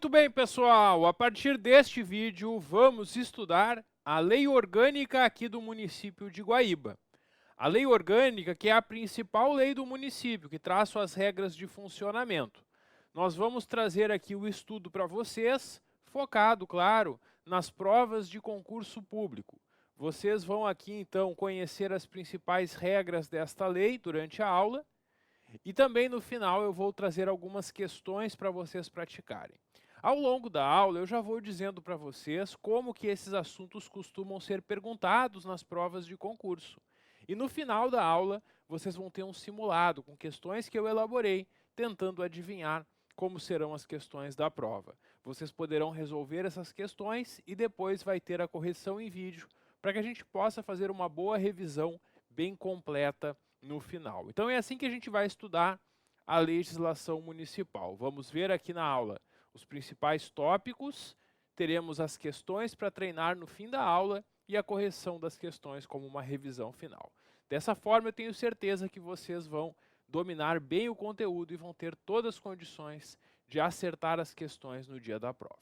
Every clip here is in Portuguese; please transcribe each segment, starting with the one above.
Muito bem, pessoal, a partir deste vídeo vamos estudar a lei orgânica aqui do município de Guaíba. A lei orgânica, que é a principal lei do município, que traz suas regras de funcionamento. Nós vamos trazer aqui o estudo para vocês, focado, claro, nas provas de concurso público. Vocês vão aqui, então, conhecer as principais regras desta lei durante a aula. E também no final eu vou trazer algumas questões para vocês praticarem. Ao longo da aula eu já vou dizendo para vocês como que esses assuntos costumam ser perguntados nas provas de concurso. E no final da aula vocês vão ter um simulado com questões que eu elaborei, tentando adivinhar como serão as questões da prova. Vocês poderão resolver essas questões e depois vai ter a correção em vídeo para que a gente possa fazer uma boa revisão bem completa no final. Então é assim que a gente vai estudar a legislação municipal. Vamos ver aqui na aula os principais tópicos, teremos as questões para treinar no fim da aula e a correção das questões como uma revisão final. Dessa forma eu tenho certeza que vocês vão dominar bem o conteúdo e vão ter todas as condições de acertar as questões no dia da prova.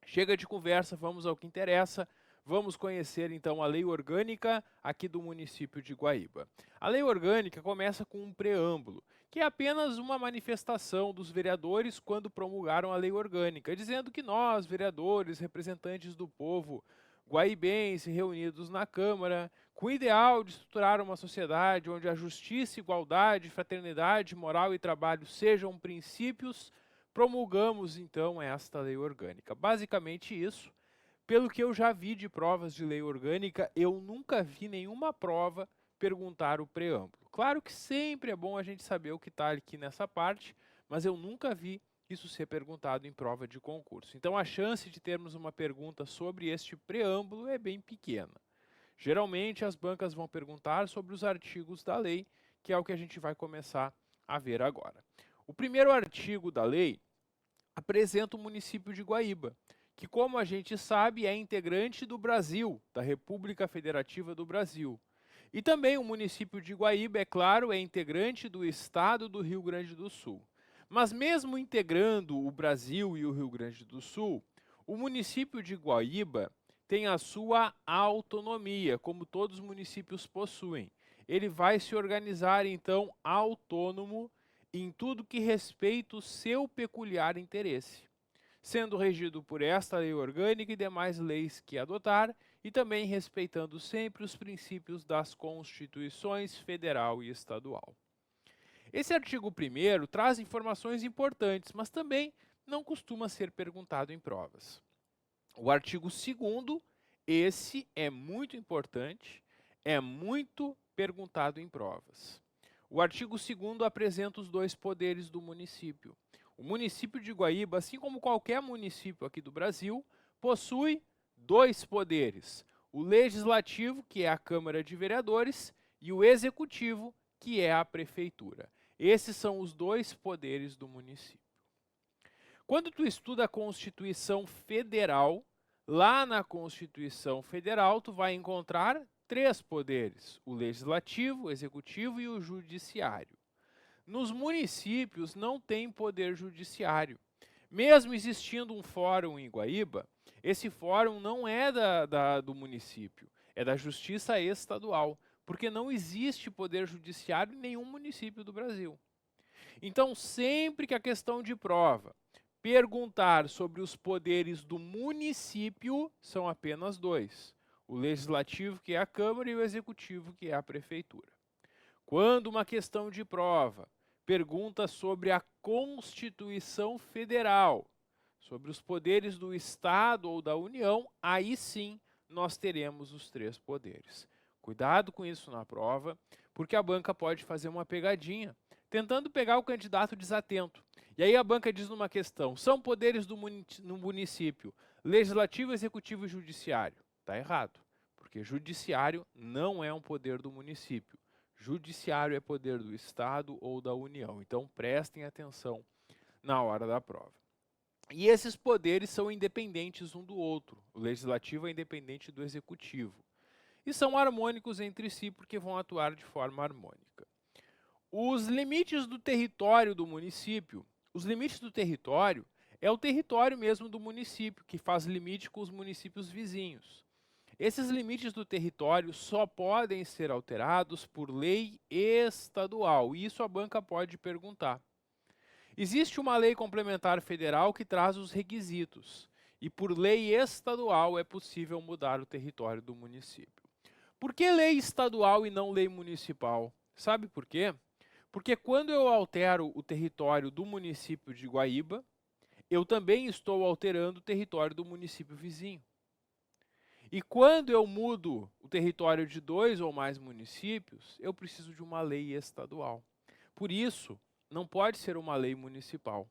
Chega de conversa, vamos ao que interessa. Vamos conhecer então a lei orgânica aqui do município de Guaíba. A lei orgânica começa com um preâmbulo, que é apenas uma manifestação dos vereadores quando promulgaram a lei orgânica, dizendo que nós, vereadores, representantes do povo guaibense, reunidos na Câmara, com o ideal de estruturar uma sociedade onde a justiça, igualdade, fraternidade, moral e trabalho sejam princípios, promulgamos então esta lei orgânica. Basicamente isso. Pelo que eu já vi de provas de lei orgânica, eu nunca vi nenhuma prova perguntar o preâmbulo. Claro que sempre é bom a gente saber o que está aqui nessa parte, mas eu nunca vi isso ser perguntado em prova de concurso. Então a chance de termos uma pergunta sobre este preâmbulo é bem pequena. Geralmente as bancas vão perguntar sobre os artigos da lei, que é o que a gente vai começar a ver agora. O primeiro artigo da lei apresenta o município de Guaíba, que, como a gente sabe, é integrante do Brasil, da República Federativa do Brasil. E também o município de Guaíba, é claro, é integrante do estado do Rio Grande do Sul. Mas mesmo integrando o Brasil e o Rio Grande do Sul, o município de Guaíba tem a sua autonomia, como todos os municípios possuem. Ele vai se organizar, então, autônomo em tudo que respeita o seu peculiar interesse, sendo regido por esta lei orgânica e demais leis que adotar, e também respeitando sempre os princípios das constituições federal e estadual. Esse artigo 1º traz informações importantes, mas também não costuma ser perguntado em provas. O artigo 2º, esse é muito importante, é muito perguntado em provas. O artigo 2º apresenta os dois poderes do município. O município de Guaíba, assim como qualquer município aqui do Brasil, possui dois poderes: o legislativo, que é a Câmara de Vereadores, e o executivo, que é a prefeitura. Esses são os dois poderes do município. Quando tu estuda a Constituição Federal, lá na Constituição Federal tu vai encontrar três poderes: o legislativo, o executivo e o judiciário. Nos municípios não tem poder judiciário. Mesmo existindo um fórum em Guaíba, esse fórum não é do município, é da Justiça Estadual, porque não existe poder judiciário em nenhum município do Brasil. Então, sempre que a questão de prova perguntar sobre os poderes do município, são apenas dois: o legislativo, que é a Câmara, e o executivo, que é a prefeitura. Quando uma questão de prova pergunta sobre a Constituição Federal, sobre os poderes do Estado ou da União, aí sim nós teremos os três poderes. Cuidado com isso na prova, porque a banca pode fazer uma pegadinha, tentando pegar o candidato desatento. E aí a banca diz numa questão: são poderes no município legislativo, executivo e judiciário. Está errado, porque judiciário não é um poder do município. Judiciário é poder do Estado ou da União. Então, prestem atenção na hora da prova. E esses poderes são independentes um do outro. O legislativo é independente do executivo. E são harmônicos entre si porque vão atuar de forma harmônica. Os limites do território do município. Os limites do território é o território mesmo do município, que faz limite com os municípios vizinhos. Esses limites do território só podem ser alterados por lei estadual. Isso a banca pode perguntar. Existe uma lei complementar federal que traz os requisitos, e por lei estadual é possível mudar o território do município. Por que lei estadual e não lei municipal? Sabe por quê? Porque quando eu altero o território do município de Guaíba, eu também estou alterando o território do município vizinho. E quando eu mudo o território de 2 ou mais municípios, eu preciso de uma lei estadual. Por isso, não pode ser uma lei municipal.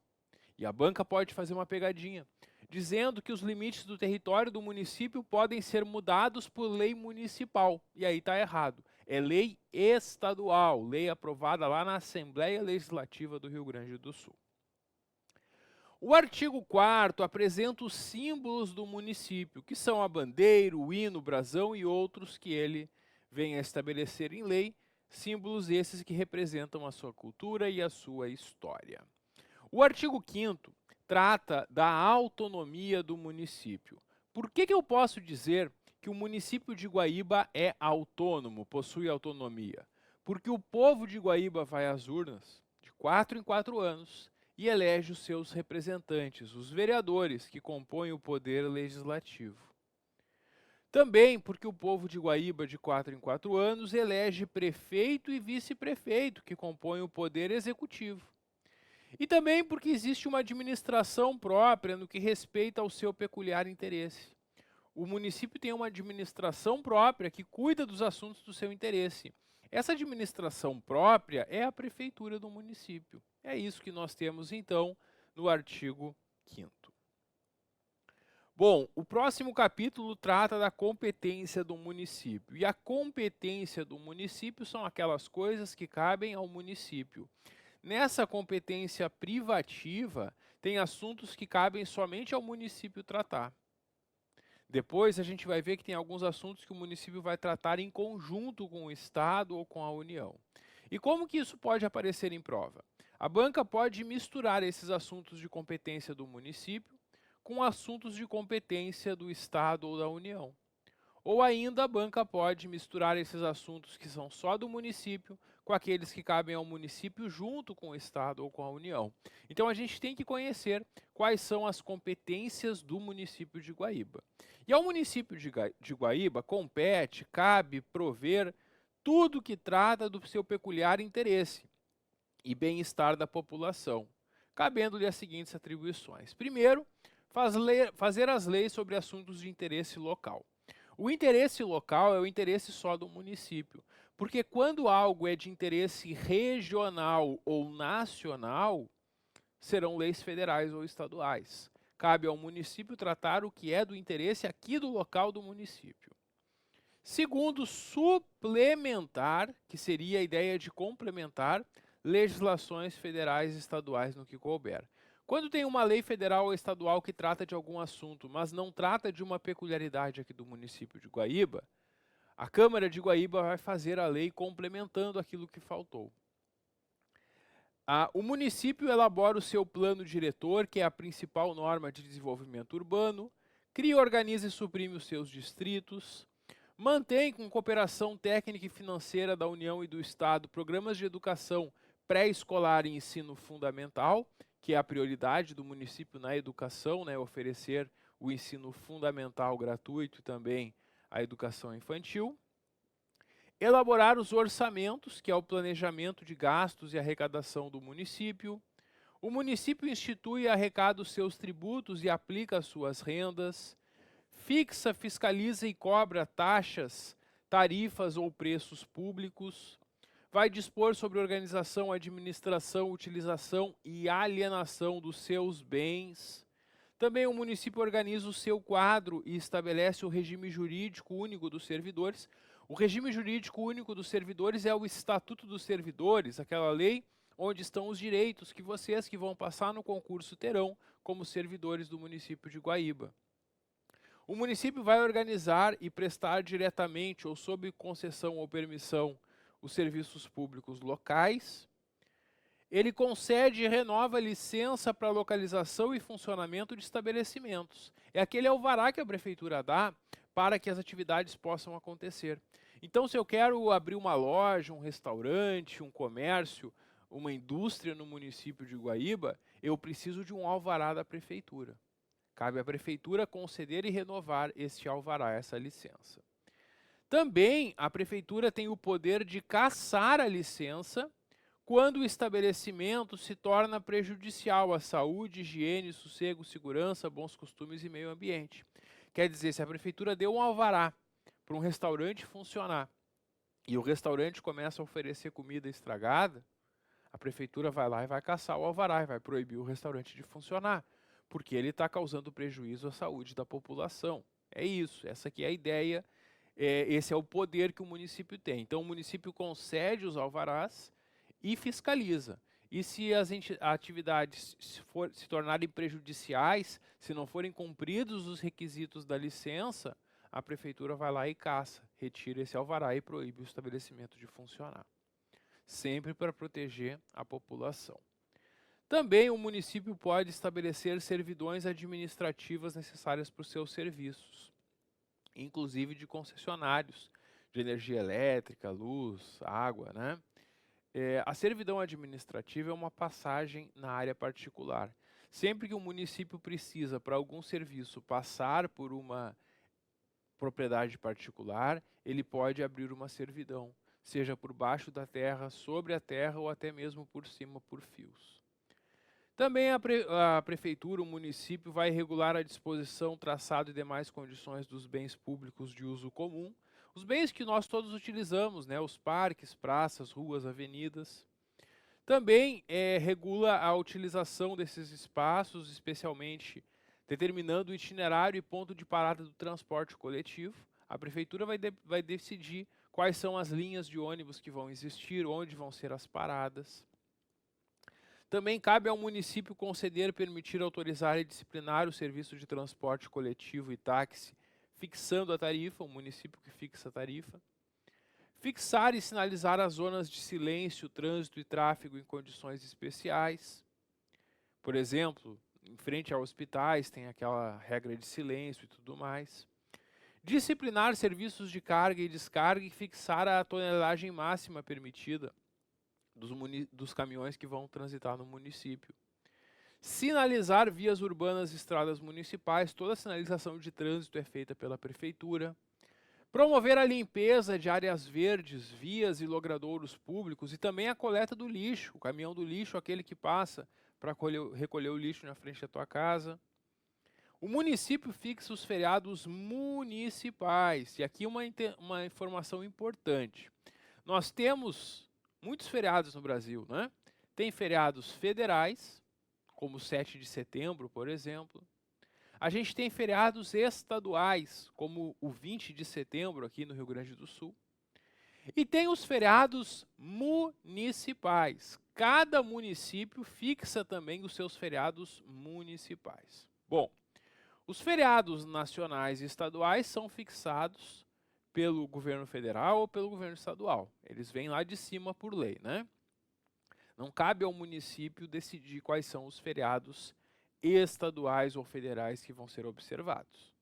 E a banca pode fazer uma pegadinha, dizendo que os limites do território do município podem ser mudados por lei municipal. E aí está errado. É lei estadual, lei aprovada lá na Assembleia Legislativa do Rio Grande do Sul. O artigo 4º apresenta os símbolos do município, que são a bandeira, o hino, o brasão e outros que ele vem a estabelecer em lei, símbolos esses que representam a sua cultura e a sua história. O artigo 5º trata da autonomia do município. Por que eu posso dizer que o município de Guaíba é autônomo, possui autonomia? Porque o povo de Guaíba vai às urnas de 4 em 4 anos e elege os seus representantes, os vereadores que compõem o poder legislativo. Também porque o povo de Guaíba, de 4 em 4 anos, elege prefeito e vice-prefeito, que compõem o poder executivo. E também porque existe uma administração própria no que respeita ao seu peculiar interesse. O município tem uma administração própria que cuida dos assuntos do seu interesse. Essa administração própria é a prefeitura do município. É isso que nós temos, então, no artigo 5º. Bom, o próximo capítulo trata da competência do município. E a competência do município são aquelas coisas que cabem ao município. Nessa competência privativa, tem assuntos que cabem somente ao município tratar. Depois a gente vai ver que tem alguns assuntos que o município vai tratar em conjunto com o Estado ou com a União. E como que isso pode aparecer em prova? A banca pode misturar esses assuntos de competência do município com assuntos de competência do Estado ou da União. Ou ainda a banca pode misturar esses assuntos que são só do município com aqueles que cabem ao município junto com o Estado ou com a União. Então a gente tem que conhecer quais são as competências do município de Guaíba. E ao município de Guaíba compete, cabe prover tudo que trata do seu peculiar interesse e bem-estar da população, cabendo-lhe as seguintes atribuições. Primeiro, fazer as leis sobre assuntos de interesse local. O interesse local é o interesse só do município, porque quando algo é de interesse regional ou nacional, serão leis federais ou estaduais. Cabe ao município tratar o que é do interesse aqui do local do município. Segundo, suplementar, que seria a ideia de complementar, legislações federais e estaduais no que couber. Quando tem uma lei federal ou estadual que trata de algum assunto, mas não trata de uma peculiaridade aqui do município de Guaíba, a Câmara de Guaíba vai fazer a lei complementando aquilo que faltou. O município elabora o seu plano diretor, que é a principal norma de desenvolvimento urbano, cria, organiza e suprime os seus distritos, mantém com cooperação técnica e financeira da União e do Estado programas de educação pré-escolar e ensino fundamental, que é a prioridade do município na educação, né, oferecer o ensino fundamental gratuito e também a educação infantil. Elaborar os orçamentos, que é o planejamento de gastos e arrecadação do município. O município institui e arrecada os seus tributos e aplica as suas rendas. Fixa, fiscaliza e cobra taxas, tarifas ou preços públicos. Vai dispor sobre organização, administração, utilização e alienação dos seus bens. Também o município organiza o seu quadro e estabelece o regime jurídico único dos servidores. O regime jurídico único dos servidores é o Estatuto dos Servidores, aquela lei onde estão os direitos que vocês que vão passar no concurso terão como servidores do município de Guaíba. O município vai organizar e prestar diretamente ou sob concessão ou permissão os serviços públicos locais. ele concede e renova a licença para localização e funcionamento de estabelecimentos. É aquele alvará que a prefeitura dá para que as atividades possam acontecer. Então, se eu quero abrir uma loja, um restaurante, um comércio, uma indústria no município de Guaíba, eu preciso de um alvará da prefeitura. Cabe à prefeitura conceder e renovar este alvará, essa licença. Também a prefeitura tem o poder de cassar a licença quando o estabelecimento se torna prejudicial à saúde, higiene, sossego, segurança, bons costumes e meio ambiente. Quer dizer, se a prefeitura deu um alvará para um restaurante funcionar e o restaurante começa a oferecer comida estragada, a prefeitura vai lá e vai cassar o alvará e vai proibir o restaurante de funcionar, porque ele está causando prejuízo à saúde da população. É isso, essa aqui é a ideia, esse é o poder que o município tem. Então o município concede os alvarás e fiscaliza. E se as atividades se tornarem prejudiciais, se não forem cumpridos os requisitos da licença, a prefeitura vai lá e caça, retira esse alvará e proíbe o estabelecimento de funcionar. Sempre para proteger a população. Também o município pode estabelecer servidões administrativas necessárias para os seus serviços, inclusive de concessionários de energia elétrica, luz, água, né? A servidão administrativa é uma passagem na área particular. Sempre que o município precisa, para algum serviço, passar por uma propriedade particular, ele pode abrir uma servidão, seja por baixo da terra, sobre a terra ou até mesmo por cima por fios. Também a prefeitura, o município, vai regular a disposição, traçado e demais condições dos bens públicos de uso comum, os bens que nós todos utilizamos, né, os parques, praças, ruas, avenidas. Também regula a utilização desses espaços, especialmente determinando o itinerário e ponto de parada do transporte coletivo. A prefeitura vai decidir quais são as linhas de ônibus que vão existir, onde vão ser as paradas. Também cabe ao município conceder, permitir, autorizar e disciplinar o serviço de transporte coletivo e táxi, fixando a tarifa, o município que fixa a tarifa. Fixar e sinalizar as zonas de silêncio, trânsito e tráfego em condições especiais. Por exemplo, em frente a hospitais tem aquela regra de silêncio e tudo mais. Disciplinar serviços de carga e descarga e fixar a tonelagem máxima permitida dos caminhões que vão transitar no município. Sinalizar vias urbanas e estradas municipais, toda a sinalização de trânsito é feita pela prefeitura. Promover a limpeza de áreas verdes, vias e logradouros públicos e também a coleta do lixo, o caminhão do lixo, aquele que passa para recolher o lixo na frente da tua casa. O município fixa os feriados municipais. E aqui uma informação importante. Nós temos muitos feriados no Brasil, né? Tem feriados federais, como o 7 de setembro, por exemplo. A gente tem feriados estaduais, como o 20 de setembro aqui no Rio Grande do Sul. E tem os feriados municipais. Cada município fixa também os seus feriados municipais. Bom, os feriados nacionais e estaduais são fixados pelo governo federal ou pelo governo estadual. Eles vêm lá de cima por lei, né? Não cabe ao município decidir quais são os feriados estaduais ou federais que vão ser observados.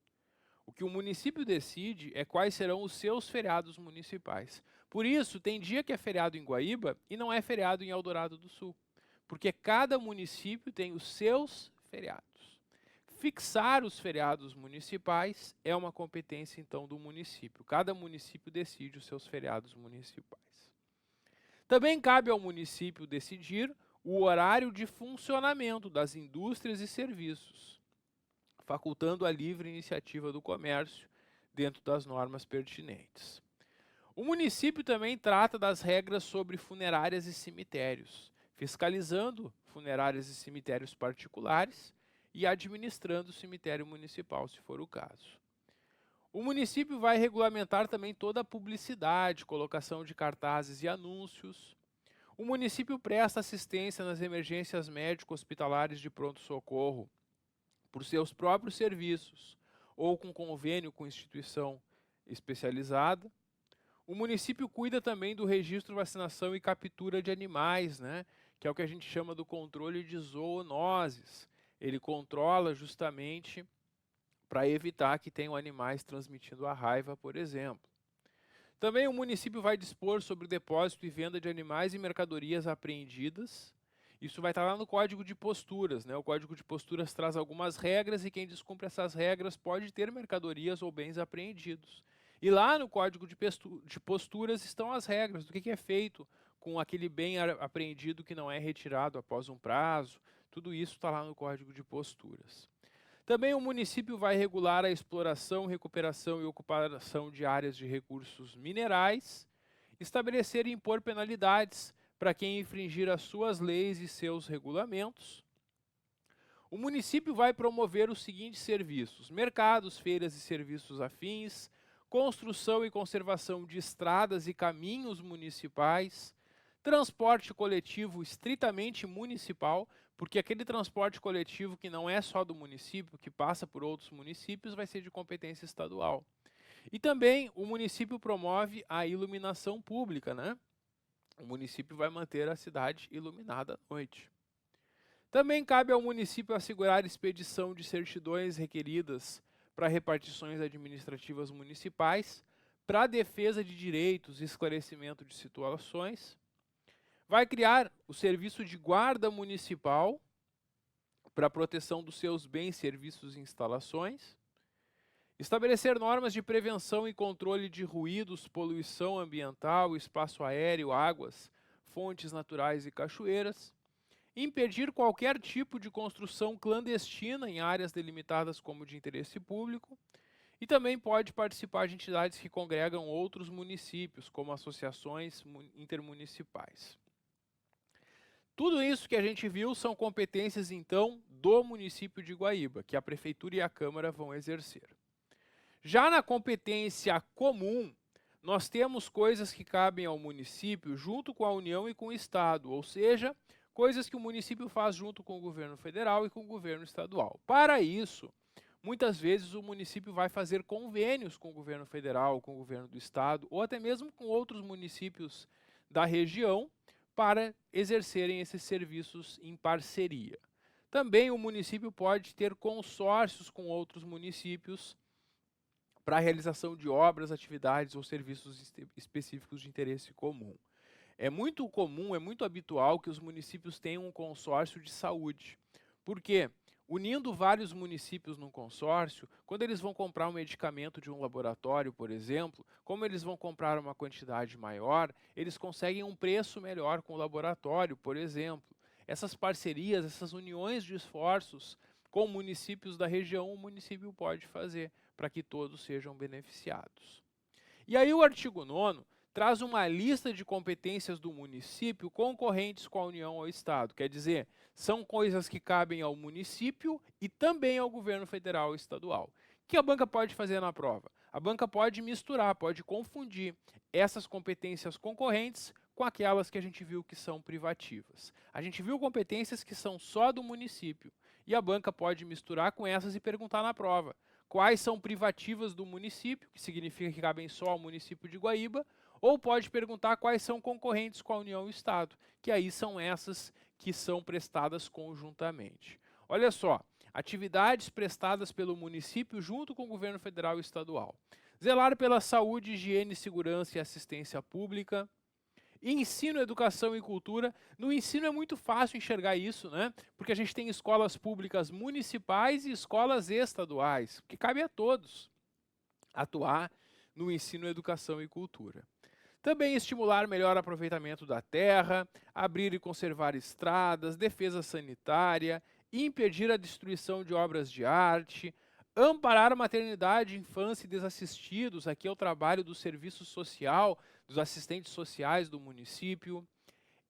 O que o município decide é quais serão os seus feriados municipais. Por isso, tem dia que é feriado em Guaíba e não é feriado em Eldorado do Sul, porque cada município tem os seus feriados. Fixar os feriados municipais é uma competência, então, do município. Cada município decide os seus feriados municipais. Também cabe ao município decidir o horário de funcionamento das indústrias e serviços, facultando a livre iniciativa do comércio dentro das normas pertinentes. O município também trata das regras sobre funerárias e cemitérios, fiscalizando funerárias e cemitérios particulares e administrando o cemitério municipal, se for o caso. O município vai regulamentar também toda a publicidade, colocação de cartazes e anúncios. O município presta assistência nas emergências médico-hospitalares de pronto-socorro por seus próprios serviços ou com convênio com instituição especializada. O município cuida também do registro, vacinação e captura de animais, né, que é o que a gente chama do controle de zoonoses. Ele controla justamente para evitar que tenham animais transmitindo a raiva, por exemplo. Também o município vai dispor sobre o depósito e venda de animais e mercadorias apreendidas. Isso vai estar lá no Código de Posturas, né? O Código de Posturas traz algumas regras e quem descumpre essas regras pode ter mercadorias ou bens apreendidos. E lá no Código de Posturas estão as regras do que é feito com aquele bem apreendido que não é retirado após um prazo. Tudo isso está lá no Código de Posturas. Também o município vai regular a exploração, recuperação e ocupação de áreas de recursos minerais, estabelecer e impor penalidades para quem infringir as suas leis e seus regulamentos. O município vai promover os seguintes serviços: mercados, feiras e serviços afins, construção e conservação de estradas e caminhos municipais, transporte coletivo estritamente municipal, porque aquele transporte coletivo que não é só do município, que passa por outros municípios, vai ser de competência estadual. E também o município promove a iluminação pública, né? O município vai manter a cidade iluminada à noite. Também cabe ao município assegurar expedição de certidões requeridas para repartições administrativas municipais, para a defesa de direitos e esclarecimento de situações. Vai criar o serviço de guarda municipal para a proteção dos seus bens, serviços e instalações. Estabelecer normas de prevenção e controle de ruídos, poluição ambiental, espaço aéreo, águas, fontes naturais e cachoeiras. Impedir qualquer tipo de construção clandestina em áreas delimitadas como de interesse público. E também pode participar de entidades que congregam outros municípios, como associações intermunicipais. Tudo isso que a gente viu são competências, então, do município de Guaíba, que a Prefeitura e a Câmara vão exercer. Já na competência comum, nós temos coisas que cabem ao município junto com a União e com o Estado, ou seja, coisas que o município faz junto com o governo federal e com o governo estadual. Para isso, muitas vezes o município vai fazer convênios com o governo federal, com o governo do estado, ou até mesmo com outros municípios da região, para exercerem esses serviços em parceria. Também o município pode ter consórcios com outros municípios para a realização de obras, atividades ou serviços específicos de interesse comum. É muito comum, é muito habitual que os municípios tenham um consórcio de saúde. Por quê? Unindo vários municípios num consórcio, quando eles vão comprar um medicamento de um laboratório, por exemplo, como eles vão comprar uma quantidade maior, eles conseguem um preço melhor com o laboratório, por exemplo. Essas parcerias, essas uniões de esforços com municípios da região, o município pode fazer para que todos sejam beneficiados. E aí o artigo 9º traz uma lista de competências do município concorrentes com a União ou Estado. Quer dizer, são coisas que cabem ao município e também ao governo federal e estadual. O que a banca pode fazer na prova? A banca pode misturar, pode confundir essas competências concorrentes com aquelas que a gente viu que são privativas. A gente viu competências que são só do município e a banca pode misturar com essas e perguntar na prova quais são privativas do município, que significa que cabem só ao município de Guaíba, ou pode perguntar quais são concorrentes com a União e o Estado, que aí são essas que são prestadas conjuntamente. Olha só, atividades prestadas pelo município junto com o governo federal e estadual. Zelar pela saúde, higiene, segurança e assistência pública. Ensino, educação e cultura. No ensino é muito fácil enxergar isso, né? Porque a gente tem escolas públicas municipais e escolas estaduais, que cabe a todos atuar no ensino, educação e cultura. Também estimular melhor aproveitamento da terra, abrir e conservar estradas, defesa sanitária, impedir a destruição de obras de arte, amparar a maternidade, infância e desassistidos, aqui é o trabalho do serviço social, dos assistentes sociais do município,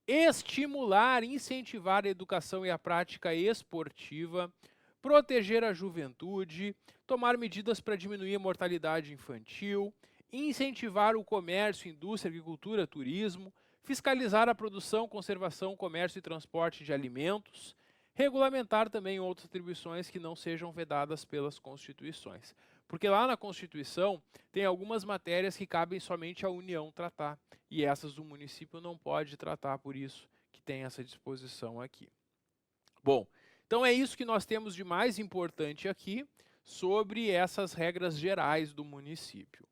estimular, incentivar a educação e a prática esportiva, proteger a juventude, tomar medidas para diminuir a mortalidade infantil, incentivar o comércio, indústria, agricultura, turismo, fiscalizar a produção, conservação, comércio e transporte de alimentos, regulamentar também outras atribuições que não sejam vedadas pelas constituições. Porque lá na Constituição tem algumas matérias que cabem somente à União tratar, e essas o município não pode tratar, por isso que tem essa disposição aqui. Bom, então é isso que nós temos de mais importante aqui sobre essas regras gerais do município.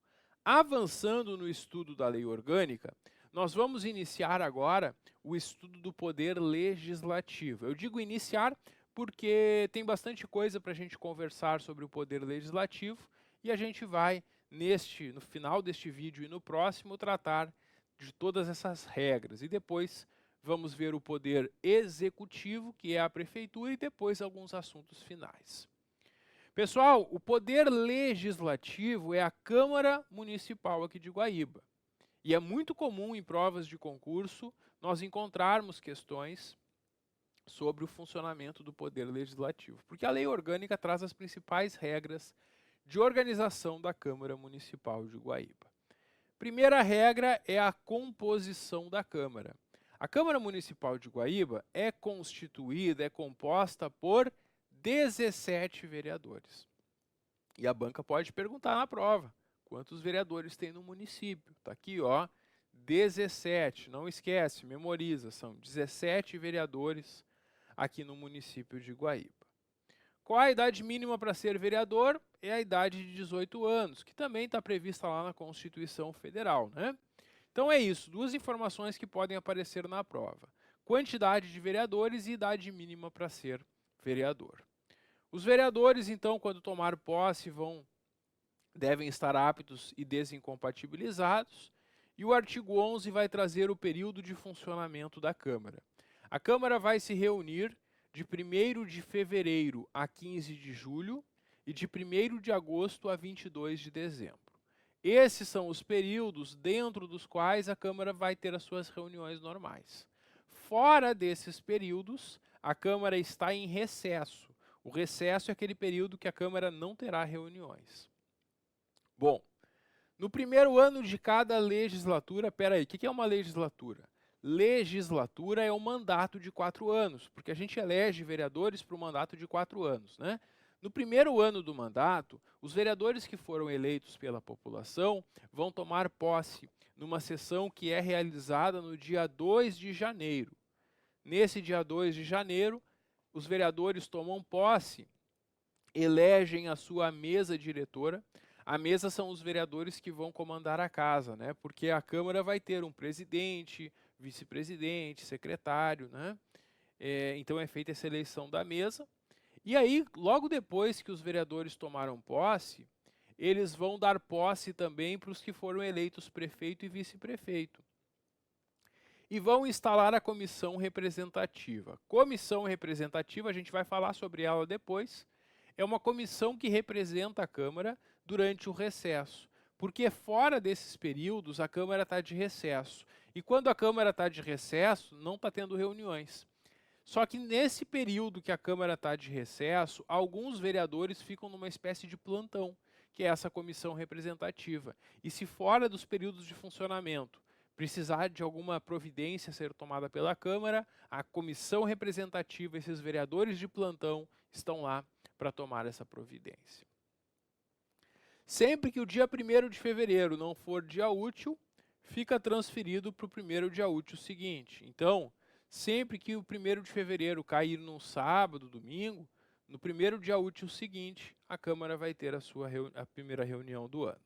Avançando no estudo da lei orgânica, nós vamos iniciar agora o estudo do poder legislativo. Eu digo iniciar porque tem bastante coisa para a gente conversar sobre o poder legislativo e a gente vai, no final deste vídeo e no próximo, tratar de todas essas regras. E depois vamos ver o poder executivo, que é a prefeitura, e depois alguns assuntos finais. Pessoal, o poder legislativo é a Câmara Municipal aqui de Guaíba. E é muito comum em provas de concurso nós encontrarmos questões sobre o funcionamento do poder legislativo, porque a lei orgânica traz as principais regras de organização da Câmara Municipal de Guaíba. Primeira regra é a composição da Câmara. A Câmara Municipal de Guaíba é composta por 17 vereadores. E a banca pode perguntar na prova, quantos vereadores tem no município? Está aqui, ó, 17, não esquece, memoriza, são 17 vereadores aqui no município de Guaíba. Qual a idade mínima para ser vereador? É a idade de 18 anos, que também está prevista lá na Constituição Federal, né? Então é isso, duas informações que podem aparecer na prova. Quantidade de vereadores e idade mínima para ser vereador. Os vereadores, então, quando tomar posse, devem estar aptos e desincompatibilizados. E o artigo 11 vai trazer o período de funcionamento da Câmara. A Câmara vai se reunir de 1º de fevereiro a 15 de julho e de 1º de agosto a 22 de dezembro. Esses são os períodos dentro dos quais a Câmara vai ter as suas reuniões normais. Fora desses períodos, a Câmara está em recesso. O recesso é aquele período que a Câmara não terá reuniões. Bom, no primeiro ano de cada legislatura, peraí, o que é uma legislatura? Legislatura é um mandato de 4 anos, porque a gente elege vereadores para um mandato de 4 anos, né? No primeiro ano do mandato, os vereadores que foram eleitos pela população vão tomar posse numa sessão que é realizada no dia 2 de janeiro. Nesse dia 2 de janeiro, os vereadores tomam posse, elegem a sua mesa diretora. A mesa são os vereadores que vão comandar a casa, né? Porque a Câmara vai ter um presidente, vice-presidente, secretário, né? Então é feita essa eleição da mesa. E aí, logo depois que os vereadores tomaram posse, eles vão dar posse também para os que foram eleitos prefeito e vice-prefeito. E vão instalar a comissão representativa. Comissão representativa, a gente vai falar sobre ela depois, é uma comissão que representa a Câmara durante o recesso, porque fora desses períodos a Câmara está de recesso. E quando a Câmara está de recesso, não está tendo reuniões. Só que nesse período que a Câmara está de recesso, alguns vereadores ficam numa espécie de plantão, que é essa comissão representativa. E se fora dos períodos de funcionamento precisar de alguma providência ser tomada pela Câmara, a comissão representativa, esses vereadores de plantão, estão lá para tomar essa providência. Sempre que o dia 1º de fevereiro não for dia útil, fica transferido para o primeiro dia útil seguinte. Então, sempre que o 1º de fevereiro cair num sábado, domingo, no primeiro dia útil seguinte, a Câmara vai ter a primeira reunião do ano.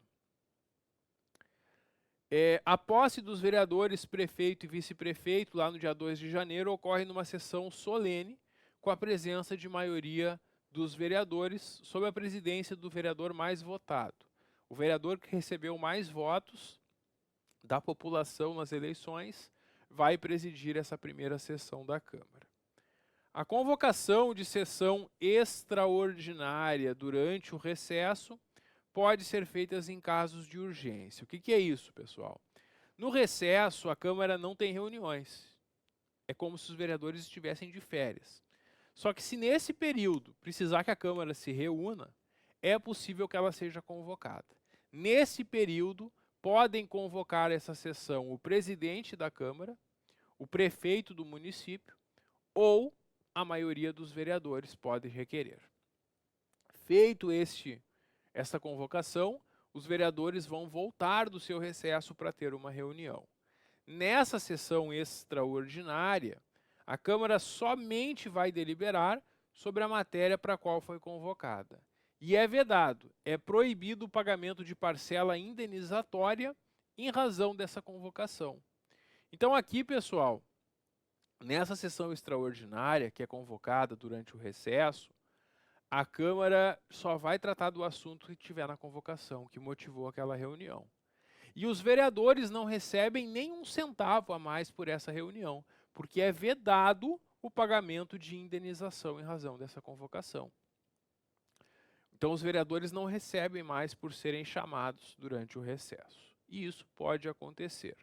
A posse dos vereadores, prefeito e vice-prefeito, lá no dia 2 de janeiro, ocorre numa sessão solene, com a presença de maioria dos vereadores, sob a presidência do vereador mais votado. O vereador que recebeu mais votos da população nas eleições vai presidir essa primeira sessão da Câmara. A convocação de sessão extraordinária durante o recesso pode ser feita em casos de urgência. O que é isso, pessoal? No recesso, a Câmara não tem reuniões. É como se os vereadores estivessem de férias. Só que se nesse período precisar que a Câmara se reúna, é possível que ela seja convocada. Nesse período, podem convocar essa sessão o presidente da Câmara, o prefeito do município ou a maioria dos vereadores pode requerer. Feito essa convocação, os vereadores vão voltar do seu recesso para ter uma reunião. Nessa sessão extraordinária, A Câmara somente vai deliberar sobre a matéria para a qual foi convocada. E é vedado, é proibido o pagamento de parcela indenizatória em razão dessa convocação. Então aqui, pessoal, nessa sessão extraordinária que é convocada durante o recesso, a Câmara só vai tratar do assunto que tiver na convocação, que motivou aquela reunião. E os vereadores não recebem nem um centavo a mais por essa reunião, porque é vedado o pagamento de indenização em razão dessa convocação. Então, os vereadores não recebem mais por serem chamados durante o recesso. E isso pode acontecer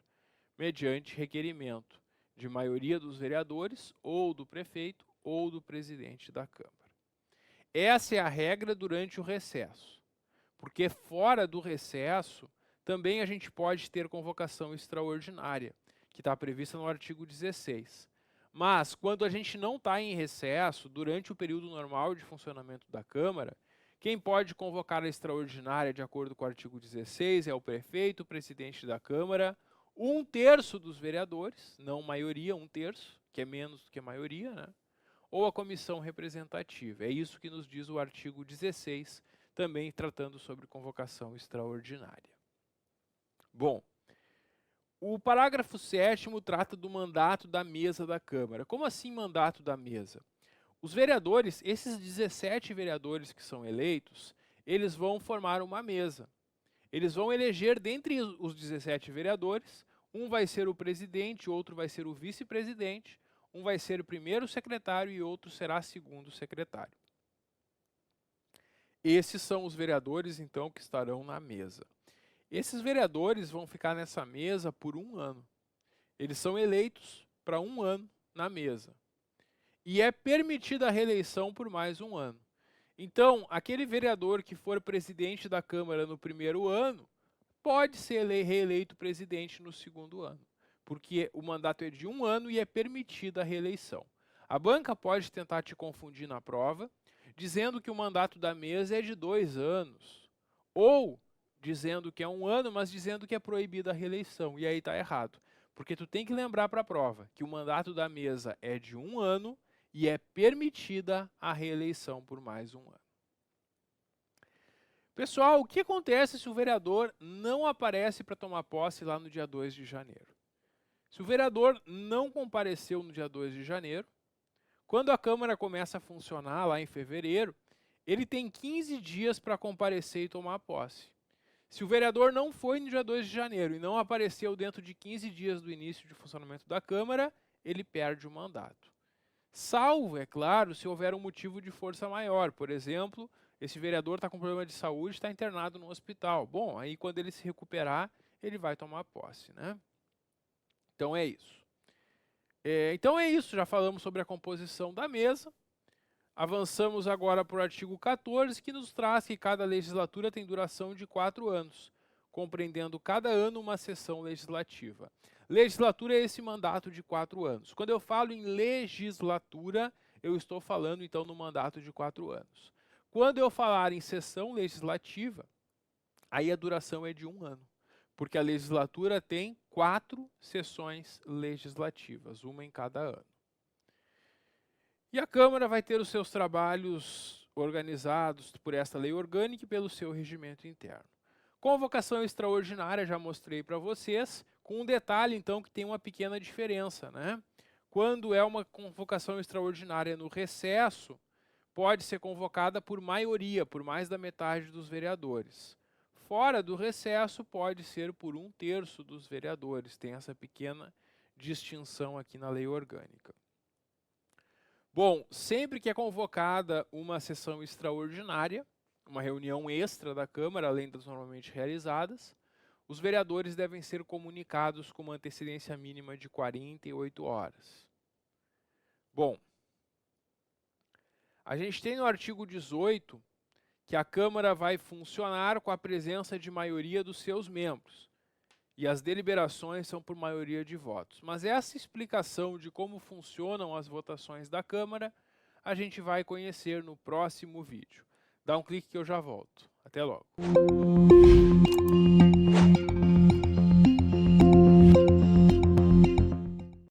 mediante requerimento de maioria dos vereadores, ou do prefeito, ou do presidente da Câmara. Essa é a regra durante o recesso, porque fora do recesso, também a gente pode ter convocação extraordinária, que está prevista no artigo 16. Mas, quando a gente não está em recesso, durante o período normal de funcionamento da Câmara, quem pode convocar a extraordinária de acordo com o artigo 16 é o prefeito, o presidente da Câmara, 1/3 dos vereadores, não maioria, 1/3, que é menos do que a maioria, né? Ou a comissão representativa. É isso que nos diz o artigo 16, também tratando sobre convocação extraordinária. Bom, o parágrafo 7º trata do mandato da mesa da Câmara. Como assim mandato da mesa? Os vereadores, esses 17 vereadores que são eleitos, eles vão formar uma mesa. Eles vão eleger dentre os 17 vereadores, um vai ser o presidente, outro vai ser o vice-presidente, um vai ser o primeiro secretário e outro será segundo secretário. Esses são os vereadores, então, que estarão na mesa. Esses vereadores vão ficar nessa mesa por 1 ano. Eles são eleitos para 1 ano na mesa. E é permitida a reeleição por mais 1 ano. Então, aquele vereador que for presidente da Câmara no primeiro ano, pode ser reeleito presidente no segundo ano, porque o mandato é de 1 ano e é permitida a reeleição. A banca pode tentar te confundir na prova, dizendo que o mandato da mesa é de 2 anos, ou dizendo que é 1 ano, mas dizendo que é proibida a reeleição, e aí está errado, porque tu tem que lembrar para a prova que o mandato da mesa é de 1 ano e é permitida a reeleição por mais 1 ano. Pessoal, o que acontece se o vereador não aparece para tomar posse lá no dia 2 de janeiro? Se o vereador não compareceu no dia 2 de janeiro, quando a Câmara começa a funcionar lá em fevereiro, ele tem 15 dias para comparecer e tomar posse. Se o vereador não foi no dia 2 de janeiro e não apareceu dentro de 15 dias do início de funcionamento da Câmara, ele perde o mandato. Salvo, é claro, se houver um motivo de força maior. Por exemplo, esse vereador está com problema de saúde, está internado no hospital. Bom, aí quando ele se recuperar, ele vai tomar posse, né? Então é isso. Já falamos sobre a composição da mesa. Avançamos agora para o artigo 14, que nos traz que cada legislatura tem duração de 4 anos, compreendendo cada ano uma sessão legislativa. Legislatura é esse mandato de 4 anos. Quando eu falo em legislatura, eu estou falando então no mandato de 4 anos. Quando eu falar em sessão legislativa, aí a duração é de 1 ano, porque a legislatura tem 4 sessões legislativas, uma em cada ano. E a Câmara vai ter os seus trabalhos organizados por esta lei orgânica e pelo seu regimento interno. Convocação extraordinária, já mostrei para vocês, com um detalhe então que tem uma pequena diferença, né? Quando é uma convocação extraordinária no recesso, pode ser convocada por maioria, por mais da metade dos vereadores. Fora do recesso, pode ser por 1/3 dos vereadores. Tem essa pequena distinção aqui na lei orgânica. Bom, sempre que é convocada uma sessão extraordinária, uma reunião extra da Câmara, além das normalmente realizadas, os vereadores devem ser comunicados com uma antecedência mínima de 48 horas. Bom, a gente tem no artigo 18 que a Câmara vai funcionar com a presença de maioria dos seus membros, e as deliberações são por maioria de votos. Mas essa explicação de como funcionam as votações da Câmara, a gente vai conhecer no próximo vídeo. Dá um clique que eu já volto. Até logo.